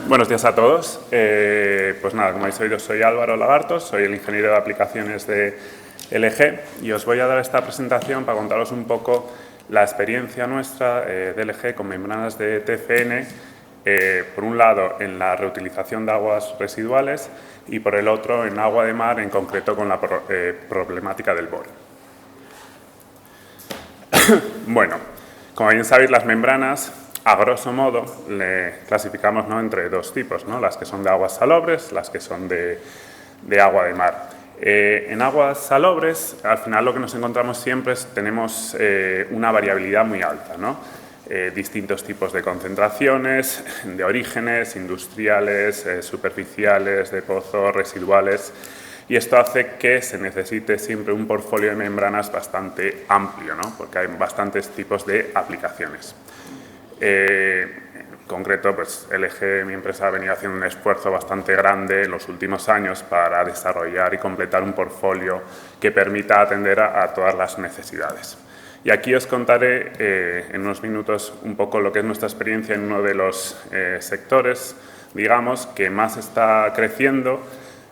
Buenos días a todos. Pues nada, como habéis oído, soy Álvaro Lagartos, soy el ingeniero de aplicaciones de LG y os voy a dar esta presentación para contaros un poco la experiencia nuestra de LG con membranas de TFN, por un lado en la reutilización de aguas residuales y por el otro en agua de mar, en concreto con la problemática del boro. Bueno, como bien sabéis, las membranas, a grosso modo, le clasificamos, ¿no?, entre dos tipos, ¿no?, las que son de aguas salobres, las que son de agua de mar. En aguas salobres, al final lo que nos encontramos siempre es tenemos una variabilidad muy alta, ¿no? Distintos tipos de concentraciones, de orígenes, industriales, superficiales, de pozos, residuales, y esto hace que se necesite siempre un portfolio de membranas bastante amplio, ¿no?, porque hay bastantes tipos de aplicaciones. En concreto, pues LG, mi empresa, ha venido haciendo un esfuerzo bastante grande en los últimos años para desarrollar y completar un portfolio que permita atender a todas las necesidades. Y aquí os contaré en unos minutos un poco lo que es nuestra experiencia en uno de los sectores, digamos, que más está creciendo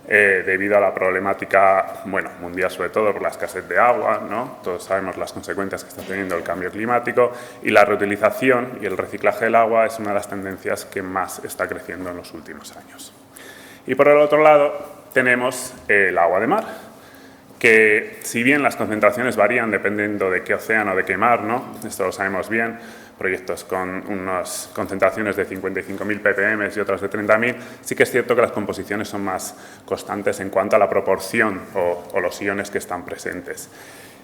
debido a la problemática, bueno, mundial, sobre todo por la escasez de agua, ¿no? Todos sabemos las consecuencias que está teniendo el cambio climático, y la reutilización y el reciclaje del agua es una de las tendencias que más está creciendo en los últimos años. Y por el otro lado tenemos el agua de mar, que si bien las concentraciones varían dependiendo de qué océano, de qué mar, ¿no?, esto lo sabemos bien, proyectos con unas concentraciones de 55.000 ppm y otras de 30.000, sí que es cierto que las composiciones son más constantes en cuanto a la proporción o los iones que están presentes.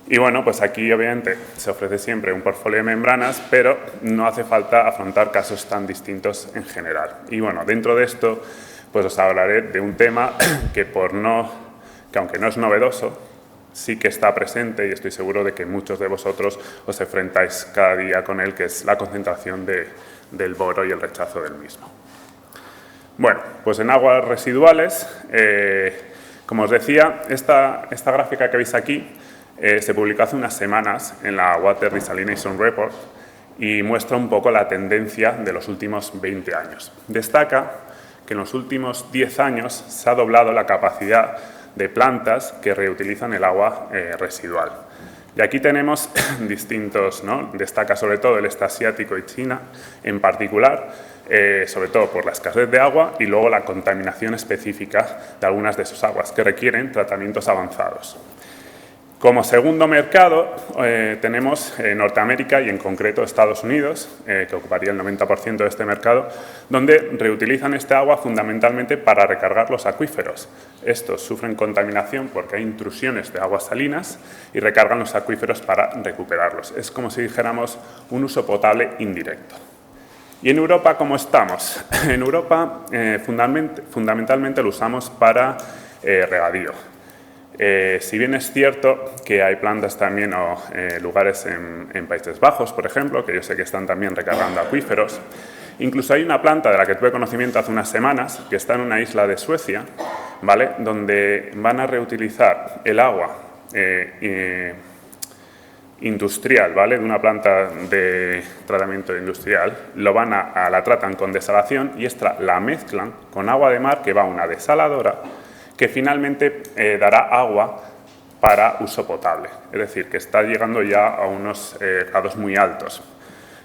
Y bueno, pues aquí obviamente se ofrece siempre un portfolio de membranas, pero no hace falta afrontar casos tan distintos en general. Y bueno, dentro de esto, pues os hablaré de un tema que aunque no es novedoso, sí que está presente, y estoy seguro de que muchos de vosotros os enfrentáis cada día con él, que es la concentración del boro y el rechazo del mismo. Bueno, pues en aguas residuales, como os decía, esta gráfica que veis aquí se publicó hace unas semanas en la Water Desalination Report y muestra un poco la tendencia de los últimos 20 años. Destaca que en los últimos 10 años se ha doblado la capacidad de plantas que reutilizan el agua residual. Y aquí tenemos distintos, ¿no? Destaca sobre todo el este asiático y China en particular, sobre todo por la escasez de agua y luego la contaminación específica de algunas de sus aguas que requieren tratamientos avanzados. Como segundo mercado tenemos Norteamérica y en concreto Estados Unidos, que ocuparía el 90% de este mercado, donde reutilizan este agua fundamentalmente para recargar los acuíferos. Estos sufren contaminación porque hay intrusiones de aguas salinas y recargan los acuíferos para recuperarlos. Es como si dijéramos un uso potable indirecto. ¿Y en Europa cómo estamos? En Europa fundamentalmente lo usamos para regadío. Si bien es cierto que hay plantas también o lugares en Países Bajos, por ejemplo, que yo sé que están también recargando acuíferos, incluso hay una planta de la que tuve conocimiento hace unas semanas, que está en una isla de Suecia, ¿vale?, donde van a reutilizar el agua industrial, ¿vale?, de una planta de tratamiento industrial, la tratan con desalación y esta la mezclan con agua de mar que va a una desaladora, que finalmente dará agua para uso potable, es decir, que está llegando ya a unos grados muy altos.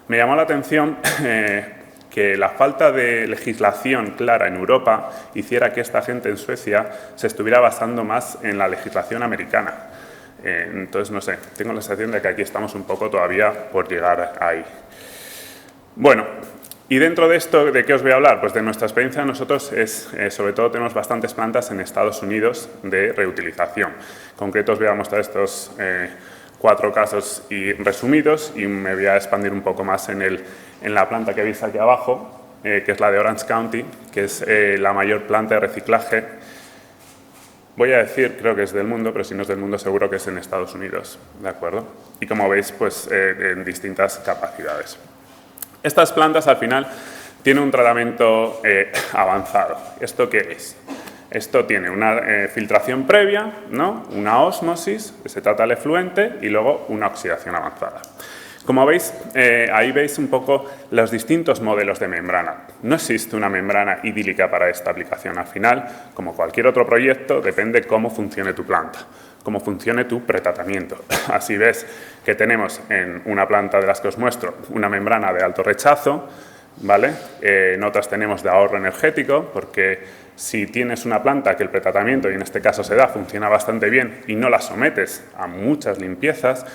Me llamó la atención que la falta de legislación clara en Europa hiciera que esta gente en Suecia se estuviera basando más en la legislación americana. Entonces, no sé, tengo la sensación de que aquí estamos un poco todavía por llegar ahí. Bueno, y dentro de esto, ¿de qué os voy a hablar? Pues de nuestra experiencia nosotros sobre todo tenemos bastantes plantas en Estados Unidos de reutilización. En concreto os voy a mostrar estos 4 casos resumidos y me voy a expandir un poco más en la planta que veis aquí abajo, que es la de Orange County, que es la mayor planta de reciclaje. Voy a decir, creo que es del mundo, pero si no es del mundo seguro que es en Estados Unidos, ¿de acuerdo? Y como veis, pues en distintas capacidades. Estas plantas al final tienen un tratamiento avanzado. ¿Esto qué es? Esto tiene una filtración previa, ¿no?, una ósmosis, que se trata el efluente, y luego una oxidación avanzada. Como veis, ahí veis un poco los distintos modelos de membrana. No existe una membrana idílica para esta aplicación. Al final, como cualquier otro proyecto, depende cómo funcione tu planta, cómo funcione tu pretratamiento. Así ves que tenemos en una planta de las que os muestro una membrana de alto rechazo, ¿vale? En otras tenemos de ahorro energético, porque si tienes una planta que el pretratamiento, y en este caso se da, funciona bastante bien y no la sometes a muchas limpiezas,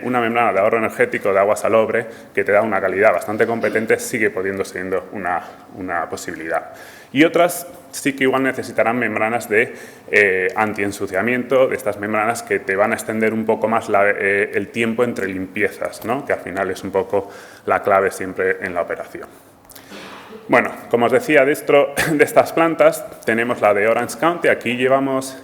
una membrana de ahorro energético de agua salobre que te da una calidad bastante competente sigue pudiendo siendo una posibilidad. Y otras sí que igual necesitarán membranas de antiensuciamiento, de estas membranas que te van a extender un poco más el tiempo entre limpiezas, ¿no? Que al final es un poco la clave siempre en la operación. Bueno, como os decía, de estas plantas tenemos la de Orange County. Aquí llevamos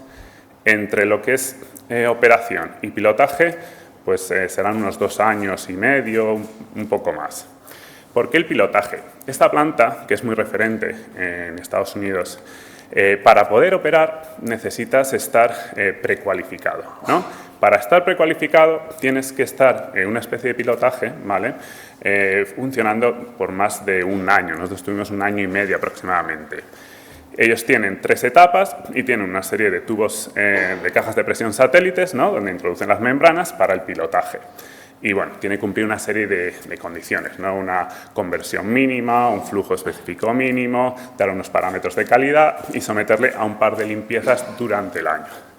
entre lo que es operación y pilotaje, pues serán unos 2 años y medio, un poco más. ¿Por qué el pilotaje? Esta planta, que es muy referente en Estados Unidos, para poder operar necesitas estar precualificado, ¿no? Para estar precualificado tienes que estar en una especie de pilotaje, ¿vale? Funcionando por más de 1 año. Nosotros tuvimos 1 año y medio aproximadamente. Ellos tienen 3 etapas y tienen una serie de tubos de cajas de presión satélites, ¿no? Donde introducen las membranas para el pilotaje. Y bueno, tiene que cumplir una serie de condiciones, ¿no? Una conversión mínima, un flujo específico mínimo, dar unos parámetros de calidad y someterle a un par de limpiezas durante el año.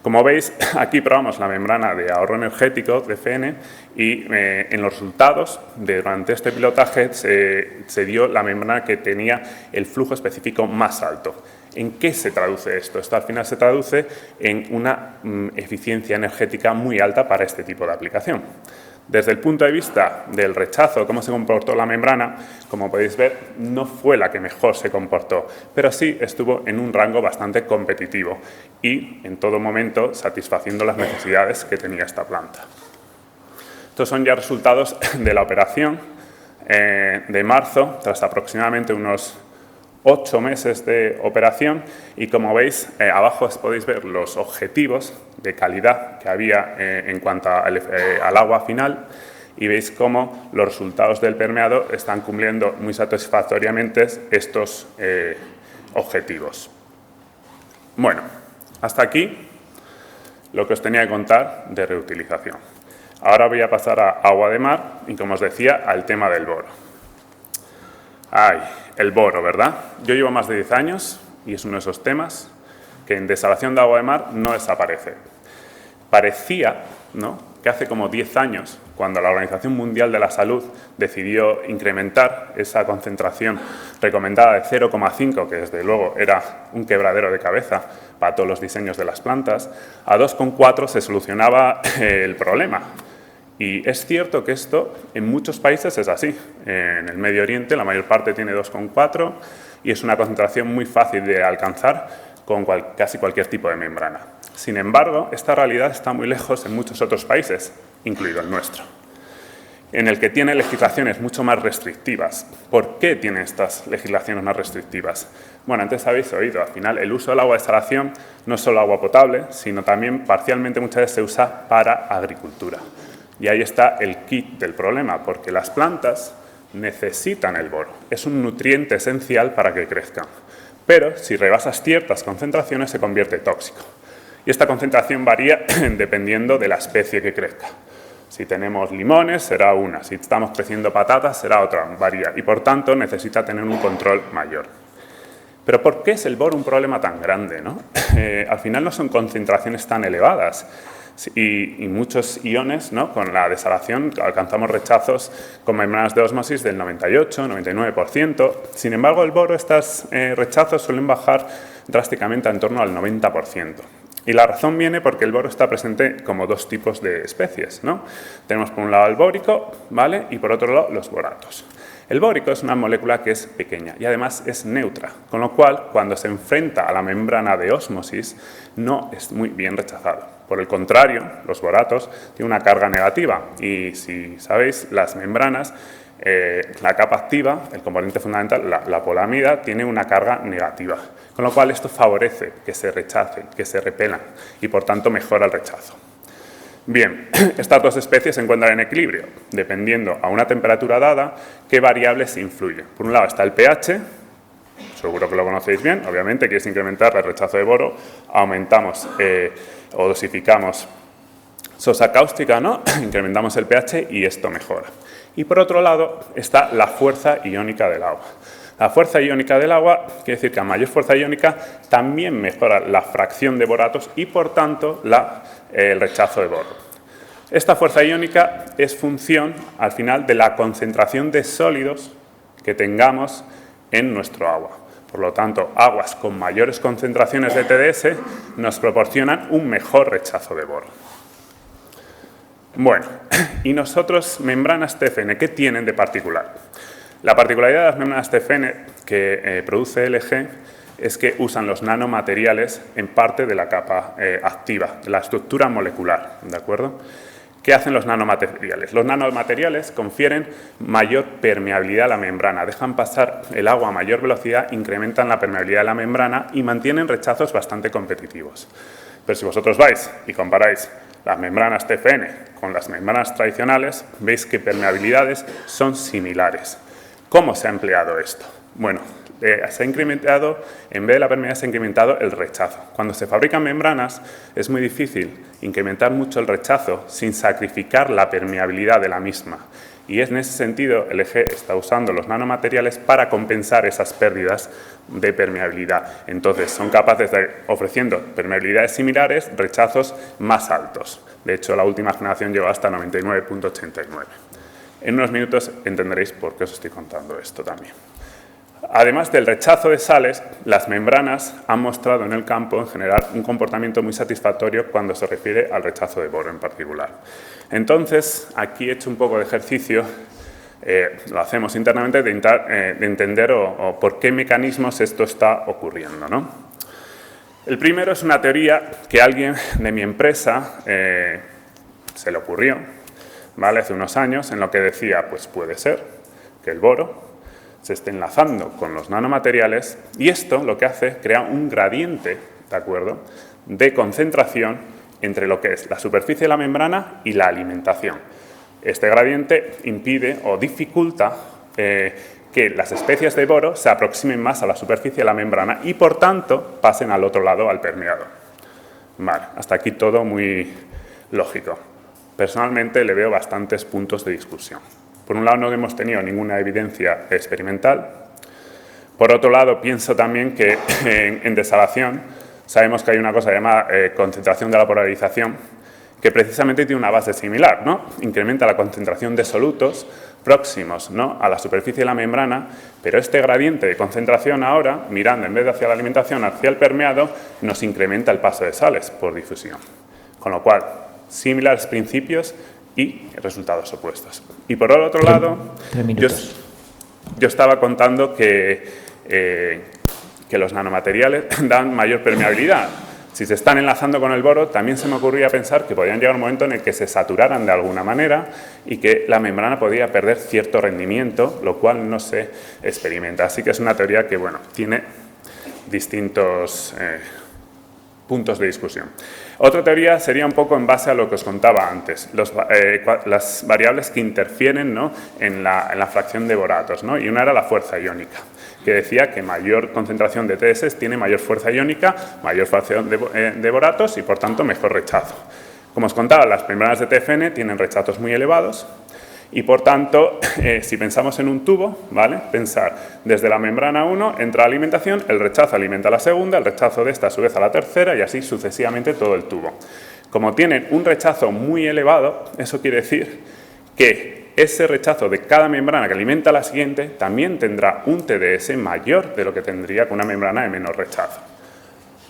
Como veis, aquí probamos la membrana de ahorro energético de FN y en los resultados durante este pilotaje se dio la membrana que tenía el flujo específico más alto. ¿En qué se traduce esto? Esto al final se traduce en una eficiencia energética muy alta para este tipo de aplicación. Desde el punto de vista del rechazo, cómo se comportó la membrana, como podéis ver, no fue la que mejor se comportó, pero sí estuvo en un rango bastante competitivo y en todo momento satisfaciendo las necesidades que tenía esta planta. Estos son ya resultados de la operación de marzo, tras aproximadamente unos 8 meses de operación y como veis, abajo podéis ver los objetivos de calidad que había en cuanto al agua final y veis cómo los resultados del permeado están cumpliendo muy satisfactoriamente estos objetivos. Bueno, hasta aquí lo que os tenía que contar de reutilización. Ahora voy a pasar a agua de mar y, como os decía, al tema del boro. Ay, el boro, ¿verdad? Yo llevo más de 10 años y es uno de esos temas que en desalación de agua de mar no desaparece. Parecía, ¿no?, que hace como 10 años, cuando la Organización Mundial de la Salud decidió incrementar esa concentración recomendada de 0,5, que desde luego era un quebradero de cabeza para todos los diseños de las plantas, a 2,4 se solucionaba el problema. Y es cierto que esto en muchos países es así. En el Medio Oriente la mayor parte tiene 2,4 y es una concentración muy fácil de alcanzar con casi cualquier tipo de membrana. Sin embargo, esta realidad está muy lejos en muchos otros países, incluido el nuestro, en el que tiene legislaciones mucho más restrictivas. ¿Por qué tiene estas legislaciones más restrictivas? Bueno, antes habéis oído, al final el uso del agua de desalación no es solo agua potable, sino también parcialmente muchas veces se usa para agricultura. Y ahí está el kit del problema, porque las plantas necesitan el boro. Es un nutriente esencial para que crezcan. Pero si rebasas ciertas concentraciones se convierte tóxico. Y esta concentración varía dependiendo de la especie que crezca. Si tenemos limones será una, si estamos creciendo patatas será otra, varía. Y por tanto necesita tener un control mayor. Pero ¿por qué es el boro un problema tan grande, ¿no? Al final no son concentraciones tan elevadas. Y muchos iones, ¿no?, con la desalación alcanzamos rechazos con membranas de ósmosis del 98, 99%. Sin embargo, el boro, estos rechazos suelen bajar drásticamente en torno al 90%. Y la razón viene porque el boro está presente como 2 tipos de especies, ¿no? Tenemos por un lado el bórico, ¿vale?, y por otro lado los boratos. El bórico es una molécula que es pequeña y además es neutra, con lo cual cuando se enfrenta a la membrana de ósmosis no es muy bien rechazado. Por el contrario, los boratos tienen una carga negativa y, si sabéis, las membranas, la capa activa, el componente fundamental, la polamida, tiene una carga negativa, con lo cual esto favorece que se rechacen, que se repelan y por tanto mejora el rechazo. Bien, estas dos especies se encuentran en equilibrio, dependiendo a una temperatura dada qué variables influyen. Por un lado está el pH, seguro que lo conocéis bien, obviamente, que es incrementar el rechazo de boro, aumentamos o dosificamos sosa cáustica, ¿no? Incrementamos el pH y esto mejora. Y por otro lado está la fuerza iónica del agua. La fuerza iónica del agua quiere decir que a mayor fuerza iónica también mejora la fracción de boratos y por tanto el rechazo de boro. Esta fuerza iónica es función al final de la concentración de sólidos que tengamos en nuestro agua. Por lo tanto, aguas con mayores concentraciones de TdS nos proporcionan un mejor rechazo de boro. Bueno, y nosotros, membranas TFN, ¿qué tienen de particular? La particularidad de las membranas TFN que produce LG es que usan los nanomateriales en parte de la capa activa, de la estructura molecular, ¿de acuerdo? ¿Qué hacen los nanomateriales? Los nanomateriales confieren mayor permeabilidad a la membrana, dejan pasar el agua a mayor velocidad, incrementan la permeabilidad de la membrana y mantienen rechazos bastante competitivos. Pero si vosotros vais y comparáis las membranas TFN con las membranas tradicionales, veis que permeabilidades son similares. ¿Cómo se ha empleado esto? Bueno, se ha incrementado, en vez de la permeabilidad, se ha incrementado el rechazo. Cuando se fabrican membranas es muy difícil incrementar mucho el rechazo sin sacrificar la permeabilidad de la misma. Y en ese sentido, LG está usando los nanomateriales para compensar esas pérdidas de permeabilidad. Entonces, son capaces de, ofreciendo permeabilidades similares, rechazos más altos. De hecho, la última generación llegó hasta 99,89. En unos minutos entenderéis por qué os estoy contando esto también. Además del rechazo de sales, las membranas han mostrado en el campo, en general, un comportamiento muy satisfactorio cuando se refiere al rechazo de boro en particular. Entonces, aquí he hecho un poco de ejercicio, lo hacemos internamente, de entender o por qué mecanismos esto está ocurriendo, ¿no? El primero es una teoría que a alguien de mi empresa se le ocurrió, ¿vale? Hace unos años, en lo que decía, pues puede ser que el boro se esté enlazando con los nanomateriales y esto lo que hace, crea un gradiente, ¿de acuerdo?, de concentración entre lo que es la superficie de la membrana y la alimentación. Este gradiente impide o dificulta que las especies de boro se aproximen más a la superficie de la membrana y, por tanto, pasen al otro lado, al permeado. Vale, hasta aquí todo muy lógico. Personalmente le veo bastantes puntos de discusión. Por un lado, no hemos tenido ninguna evidencia experimental. Por otro lado, pienso también que en desalación sabemos que hay una cosa llamada concentración de la polarización, que precisamente tiene una base similar, ¿no? Incrementa la concentración de solutos próximos, ¿no?, a la superficie de la membrana, pero este gradiente de concentración ahora, mirando en vez de hacia la alimentación, hacia el permeado, nos incrementa el paso de sales por difusión. Con lo cual, similares principios y resultados opuestos. Y por el otro lado, yo estaba contando que los nanomateriales dan mayor permeabilidad. Si se están enlazando con el boro, también se me ocurría pensar que podían llegar un momento en el que se saturaran de alguna manera y que la membrana podía perder cierto rendimiento, lo cual no se experimenta. Así que es una teoría que, bueno, tiene distintos puntos de discusión. Otra teoría sería un poco en base a lo que os contaba antes, las variables que interfieren, ¿no?, en la fracción de boratos, ¿no? Y una era la fuerza iónica, que decía que mayor concentración de TS tiene mayor fuerza iónica, mayor fracción de boratos y, por tanto, mejor rechazo. Como os contaba, las membranas de TFN tienen rechazos muy elevados y, por tanto, si pensamos en un tubo, ¿vale?, pensar desde la membrana 1 entra la alimentación, el rechazo alimenta a la segunda, el rechazo de esta a su vez a la tercera y así sucesivamente todo el tubo. Como tienen un rechazo muy elevado, eso quiere decir que ese rechazo de cada membrana que alimenta a la siguiente también tendrá un TdS mayor de lo que tendría con una membrana de menor rechazo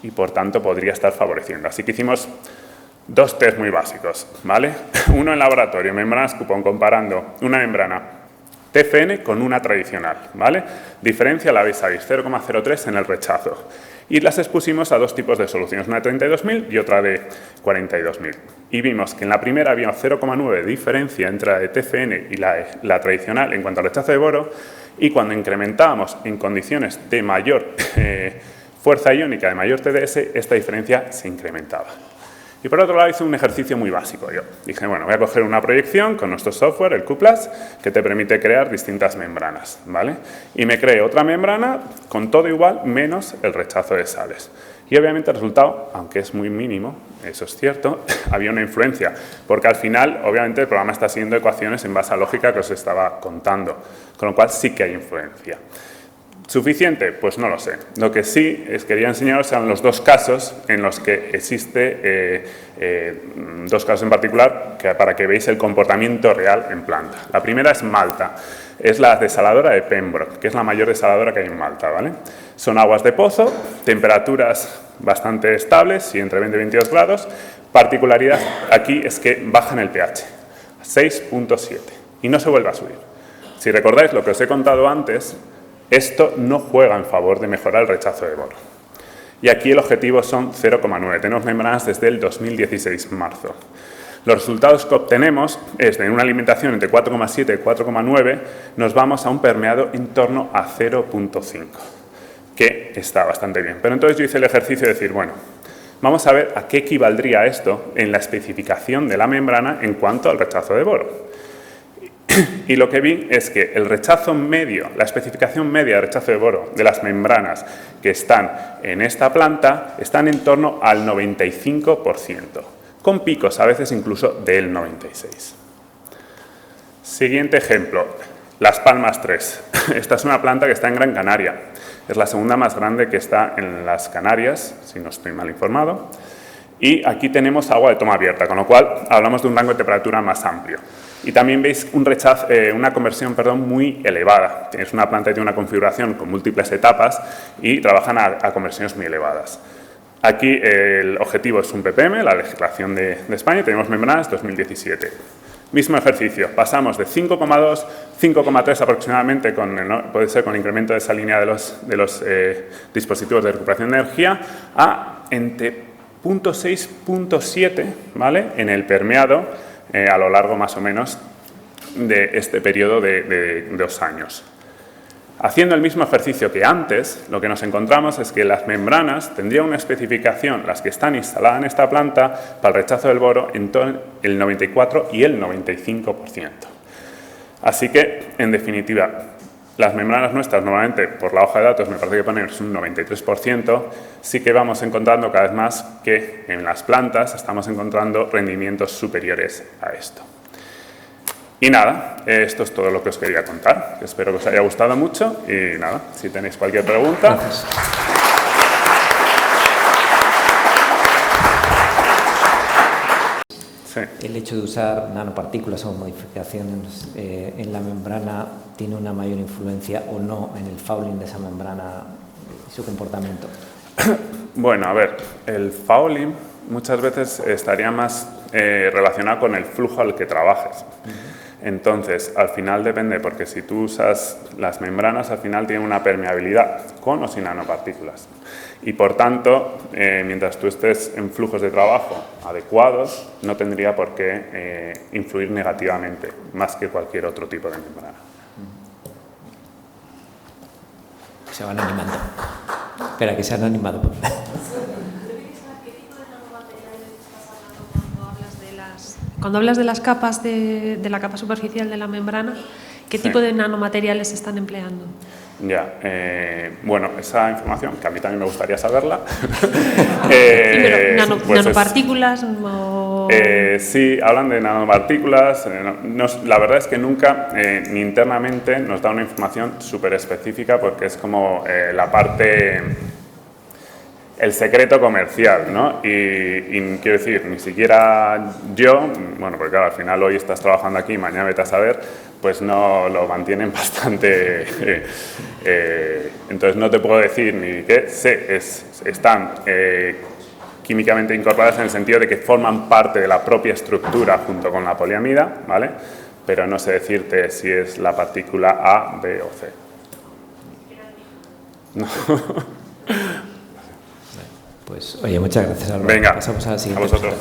y, por tanto, podría estar favoreciendo. Así que hicimos dos test muy básicos, ¿vale? Uno en laboratorio, membranas cupón, comparando una membrana TFN con una tradicional, ¿vale? Diferencia la veis ahí, 0,03 en el rechazo. Y las expusimos a dos tipos de soluciones, una de 32.000 y otra de 42.000. Y vimos que en la primera había 0,9 de diferencia entre la de TFN y la tradicional en cuanto al rechazo de boro, y cuando incrementábamos en condiciones de mayor fuerza iónica, de mayor TdS, esta diferencia se incrementaba. Y por otro lado hice un ejercicio muy básico. Yo dije, bueno, voy a coger una proyección con nuestro software, el QPlus, que te permite crear distintas membranas, ¿vale? Y me creé otra membrana con todo igual, menos el rechazo de sales. Y obviamente el resultado, aunque es muy mínimo, eso es cierto, había una influencia, porque al final, obviamente, el programa está siguiendo ecuaciones en base a lógica que os estaba contando, con lo cual sí que hay influencia. ¿Suficiente? Pues no lo sé. Lo que sí quería enseñaros eran los dos casos en los que existe, dos casos en particular, para que veáis el comportamiento real en planta. La primera es Malta. Es la desaladora de Pembroke, que es la mayor desaladora que hay en Malta, ¿vale? Son aguas de pozo, temperaturas bastante estables y entre 20 y 22 grados. Particularidad aquí es que bajan el pH, 6.7, y no se vuelve a subir. Si recordáis lo que os he contado antes, esto no juega en favor de mejorar el rechazo de boro. Y aquí el objetivo son 0,9. Tenemos membranas desde el 2016, marzo. Los resultados que obtenemos es de una alimentación entre 4,7 y 4,9, nos vamos a un permeado en torno a 0,5, que está bastante bien. Pero entonces yo hice el ejercicio de decir, bueno, vamos a ver a qué equivaldría esto en la especificación de la membrana en cuanto al rechazo de boro. Y lo que vi es que el rechazo medio, la especificación media de rechazo de boro de las membranas que están en esta planta están en torno al 95%, con picos a veces incluso del 96%. Siguiente ejemplo, Las Palmas 3. Esta es una planta que está en Gran Canaria. Es la segunda más grande que está en las Canarias, si no estoy mal informado. Y aquí tenemos agua de toma abierta, con lo cual hablamos de un rango de temperatura más amplio. Y también veis una conversión muy elevada. Es una planta que tiene una configuración con múltiples etapas y trabajan a conversiones muy elevadas. Aquí el objetivo es un ppm, la legislación de España, y tenemos membranas 2017. Mismo ejercicio, pasamos de 5,2, 5,3 aproximadamente, puede ser con incremento de esa línea de los dispositivos de recuperación de energía, a entre 0,6, 0,7, ¿vale?, en el permeado, a lo largo más o menos de este periodo de 2 años. Haciendo el mismo ejercicio que antes, lo que nos encontramos es que las membranas tendrían una especificación, las que están instaladas en esta planta, para el rechazo del boro en todo el 94 y el 95%. Así que, en definitiva, las membranas nuestras, normalmente, por la hoja de datos, me parece que ponen un 93%, sí que vamos encontrando cada vez más que en las plantas estamos encontrando rendimientos superiores a esto. Y nada, esto es todo lo que os quería contar. Espero que os haya gustado mucho y nada, si tenéis cualquier pregunta. Gracias. Sí. El hecho de usar nanopartículas o modificaciones en la membrana tiene una mayor influencia o no en el fouling de esa membrana y su comportamiento. Bueno, a ver, el fouling muchas veces estaría más relacionado con el flujo al que trabajes. Entonces, al final depende, porque si tú usas las membranas, al final tienen una permeabilidad, con o sin nanopartículas. Y por tanto, mientras tú estés en flujos de trabajo adecuados, no tendría por qué influir negativamente, más que cualquier otro tipo de membrana. Se van animando. Espera, que se han animado. Cuando hablas de las capas de la capa superficial de la membrana, ¿qué tipo de nanomateriales se están empleando? Ya, bueno, esa información, que a mí también me gustaría saberla. ¿Nanopartículas? Sí, hablan de nanopartículas. La verdad es que nunca, ni internamente, nos da una información súper específica, porque es como la parte... el secreto comercial, ¿no? Y quiero decir, ni siquiera yo, bueno, porque claro, al final hoy estás trabajando aquí, mañana vete a saber, pues no lo mantienen bastante... entonces no te puedo decir ni qué sé, están químicamente incorporadas en el sentido de que forman parte de la propia estructura junto con la poliamida, ¿vale? Pero no sé decirte si es la partícula A, B o C. No. Pues, oye, muchas gracias, Álvaro. Venga, pasamos a la siguiente. A vosotros.